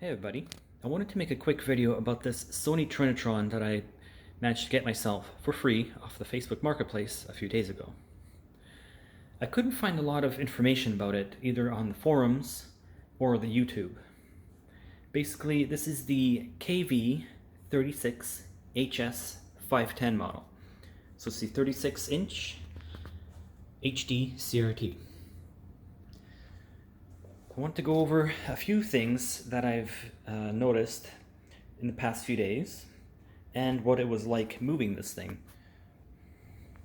Hey everybody, I wanted to make a quick video about this Sony Trinitron that I managed to get myself for free off the Facebook Marketplace a few days ago. I couldn't find a lot of information about it either on the forums or the YouTube. Basically, this is the KV-36HS510 model. So it's the 36-inch HD CRT. I want to go over a few things that I've noticed in the past few days and what it was like moving this thing.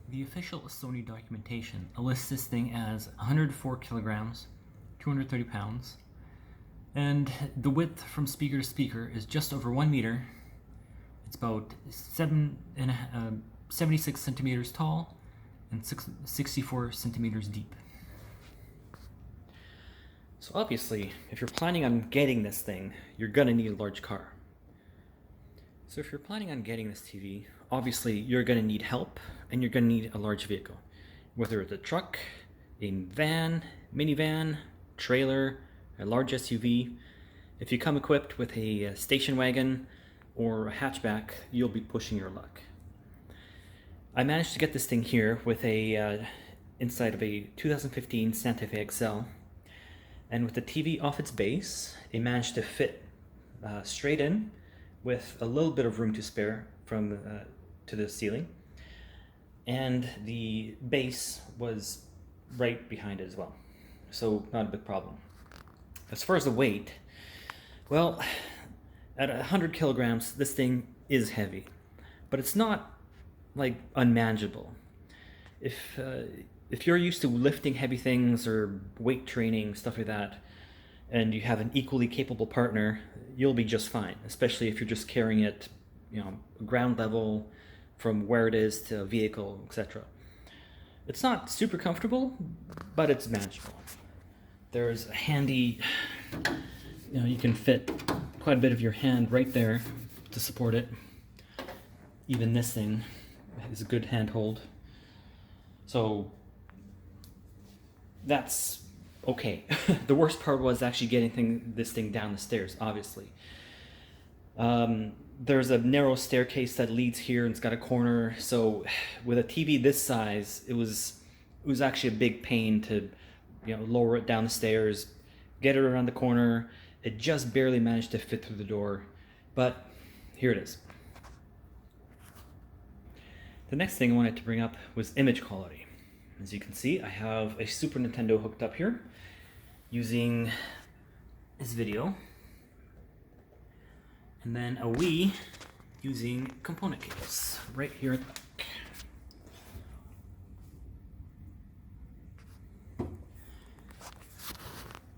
The official Sony documentation lists this thing as 104 kilograms, 230 pounds, and the width from speaker to speaker is just over 1 meter. It's about 76 centimeters tall and 64 centimeters deep. So obviously, if you're planning on getting this thing, you're gonna need a large car. So if you're planning on getting this TV, obviously you're gonna need help and you're gonna need a large vehicle. Whether it's a truck, a van, minivan, trailer, a large SUV. If you come equipped with a station wagon or a hatchback, you'll be pushing your luck. I managed to get this thing here with a inside of a 2015 Santa Fe XL. And with the TV off its base, it managed to fit straight in with a little bit of room to spare from to the ceiling. And the base was right behind it as well. So not a big problem. As far as the weight, well, at 100 kilograms, this thing is heavy. But it's not like unmanageable. If you're used to lifting heavy things or weight training, stuff like that, and you have an equally capable partner, you'll be just fine, especially if you're just carrying it, ground level from where it is to a vehicle, etc. It's not super comfortable, but it's manageable. There's a handy, you can fit quite a bit of your hand right there to support it. Even this thing is a good handhold. So that's okay. The worst part was actually getting this thing down the stairs, obviously. There's a narrow staircase that leads here and it's got a corner, so with a TV this size, it was actually a big pain to lower it down the stairs, get it around the corner. It just barely managed to fit through the door, but here it is. The next thing I wanted to bring up was image quality. As you can see, I have a Super Nintendo hooked up here using this video, and then a Wii using component cables right here at the back.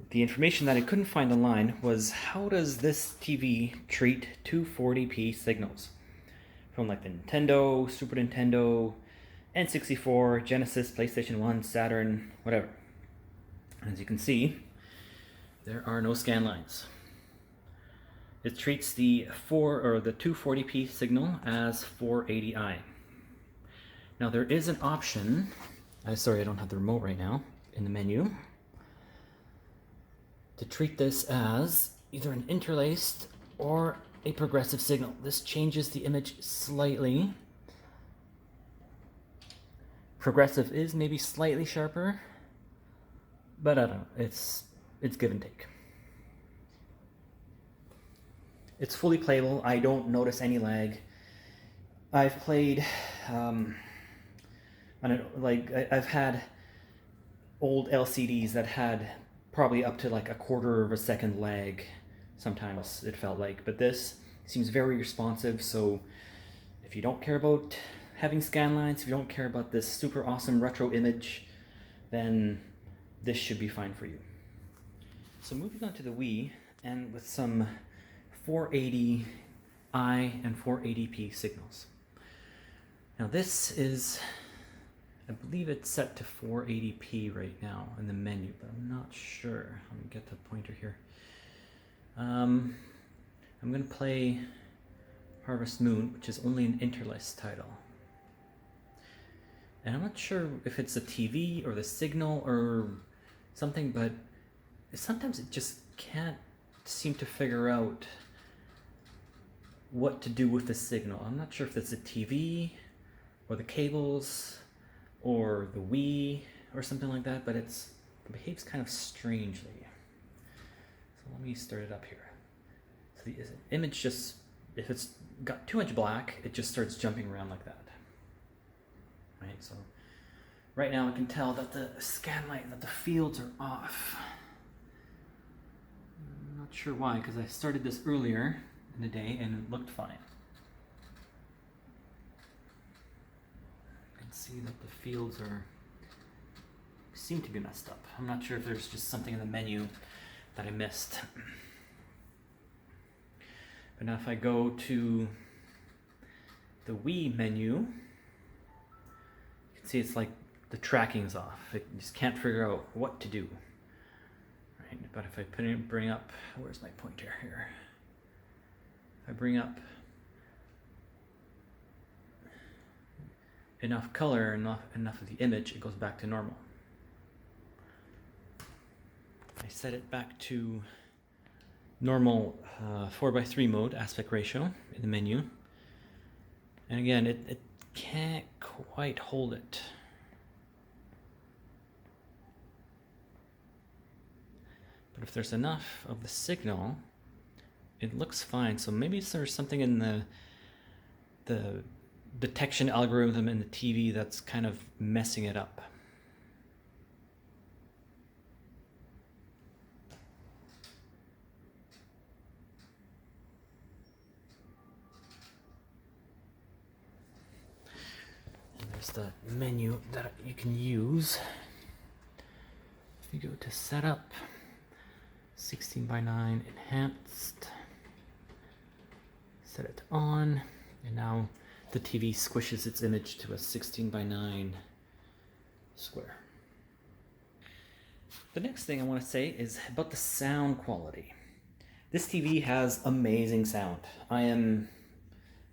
The information that I couldn't find online was how does this TV treat 240p signals from like the Nintendo, Super Nintendo, N64, Genesis, PlayStation 1, Saturn, whatever. As you can see, there are no scan lines. It treats the 240p signal as 480i. Now there is an option, sorry I don't have the remote right now, in the menu, to treat this as either an interlaced or a progressive signal. This changes the image slightly. Progressive is maybe slightly sharper, but I don't know, it's give and take. It's fully playable. I don't notice any lag. I've played, I've had old LCDs that had probably up to like a quarter of a second lag. Sometimes it felt like, but this seems very responsive. So if you don't care about having scan lines, if you don't care about this super awesome retro image, then this should be fine for you. So moving on to the Wii, and with some 480i and 480p signals. Now this is, I believe it's set to 480p right now in the menu, but I'm not sure. Let me get the pointer here. I'm going to play Harvest Moon, which is only an interlaced title. And I'm not sure if it's the TV or the signal or something, but sometimes it just can't seem to figure out what to do with the signal. I'm not sure if it's the TV or the cables or the Wii or something like that, but it behaves kind of strangely. So let me start it up here. So the image just, if it's got too much black, it just starts jumping around like that. Right, so right now I can tell that the scan light, that the fields are off. I'm not sure why, because I started this earlier in the day and it looked fine. You can see that the fields seem to be messed up. I'm not sure if there's just something in the menu that I missed. But now if I go to the Wii menu, you can see it's like the tracking's off. It just can't figure out what to do. Right? But if I bring up, where's my pointer here? If I bring up enough color, enough of the image, it goes back to normal. I set it back to normal 4:3 mode, aspect ratio in the menu. And again, it can't quite hold it. But if there's enough of the signal, it looks fine. So maybe there's something in the detection algorithm in the TV that's kind of messing it up. And there's the menu that you can use. If you go to setup, 16:9 enhanced, set it on, and now the TV squishes its image to a 16:9 square. The next thing I want to say is about the sound quality. This TV has amazing sound.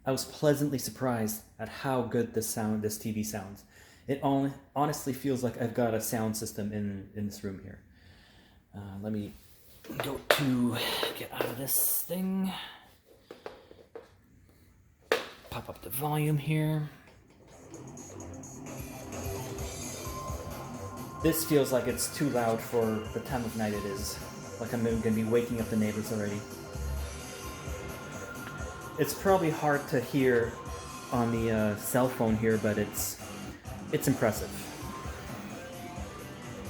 I was pleasantly surprised at how good this TV sounds. It honestly feels like I've got a sound system in this room here. Let me go to get out of this thing. Pop up the volume here. This feels like it's too loud for the time of night it is. Like I'm going to be waking up the neighbors already. It's probably hard to hear on the cell phone here, but it's impressive.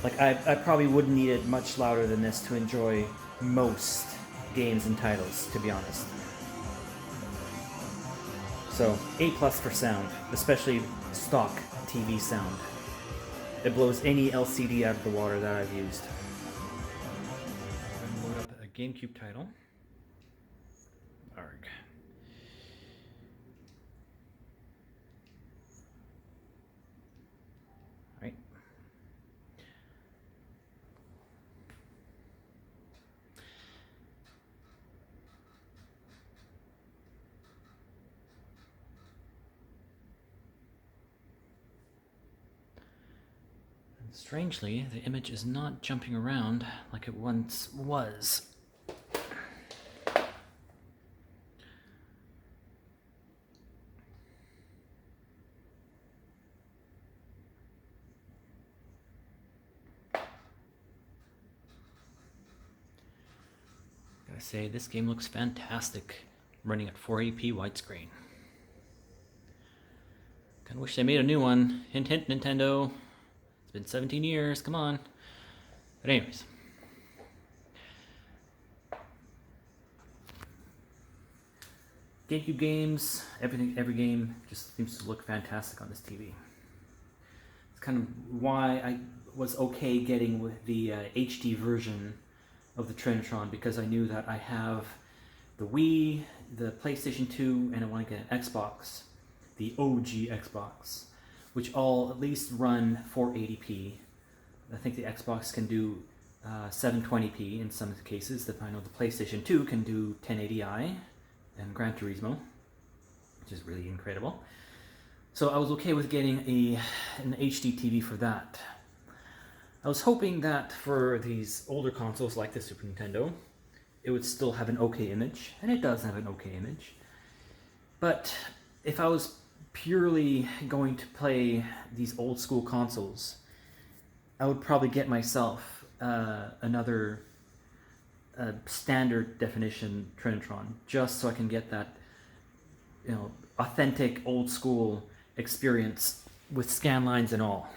Like I probably wouldn't need it much louder than this to enjoy most games and titles, to be honest. So A+ for sound, especially stock TV sound. It blows any LCD out of the water that I've used. I'm going to load up a Gamecube title. Arg. Right. Strangely, the image is not jumping around like it once was. Gotta say, this game looks fantastic, running at 480p widescreen. Kinda wish they made a new one. Hint, hint, Nintendo. It's been 17 years, come on. But anyways. GameCube games, every game just seems to look fantastic on this TV. It's kind of why I was okay getting with the HD version of the Trinitron, because I knew that I have the Wii, the PlayStation 2, and I want to get an Xbox, the OG Xbox, which all at least run 480p. I think the Xbox can do 720p in some cases. I know the PlayStation 2 can do 1080i and Gran Turismo, which is really incredible. So I was okay with getting an HD TV for that. I was hoping that for these older consoles like the Super Nintendo, it would still have an okay image, and it does have an okay image. But if I was purely going to play these old school consoles, I would probably get myself another standard definition Trinitron, just so I can get that, you know, authentic old school experience with scan lines and all.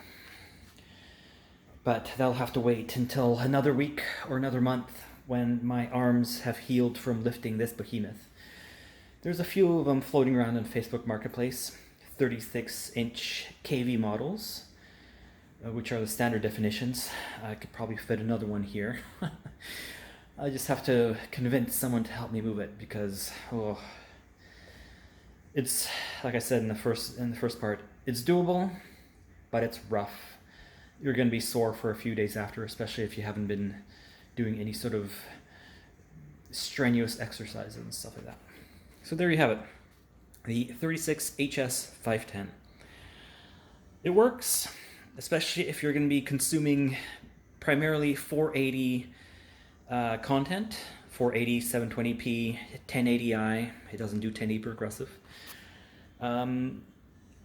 But that'll have to wait until another week or another month when my arms have healed from lifting this behemoth. There's a few of them floating around on Facebook Marketplace, 36-inch KV models, which are the standard definitions. I could probably fit another one here. I just have to convince someone to help me move it, because it's, like I said in the first part, it's doable, but it's rough. You're going to be sore for a few days after, especially if you haven't been doing any sort of strenuous exercises and stuff like that. So there you have it, the 36HS510. It works, especially if you're going to be consuming primarily 480 content, 480, 720p, 1080i. It doesn't do 1080 progressive.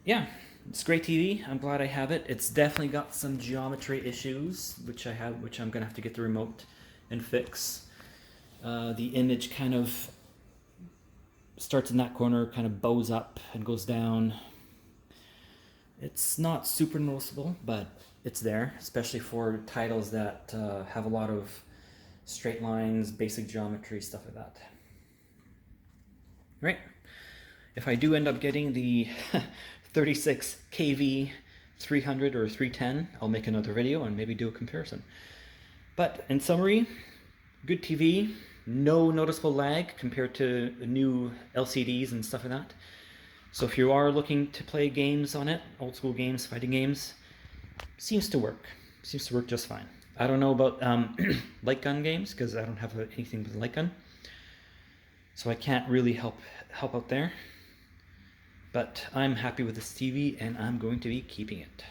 Yeah, it's a great TV. I'm glad I have it. It's definitely got some geometry issues, which I'm going to have to get the remote and fix. The image kind of starts in that corner, kind of bows up and goes down. It's not super noticeable, but it's there, especially for titles that have a lot of straight lines, basic geometry, stuff like that. Right. If I do end up getting the 36 KV 300 or 310, I'll make another video and maybe do a comparison. But in summary, good TV, no noticeable lag compared to new LCDs and stuff like that. So if you are looking to play games on it, old school games, fighting games, seems to work. Seems to work just fine. I don't know about light gun games, because I don't have anything with a light gun. So I can't really help out there. But I'm happy with this TV, and I'm going to be keeping it.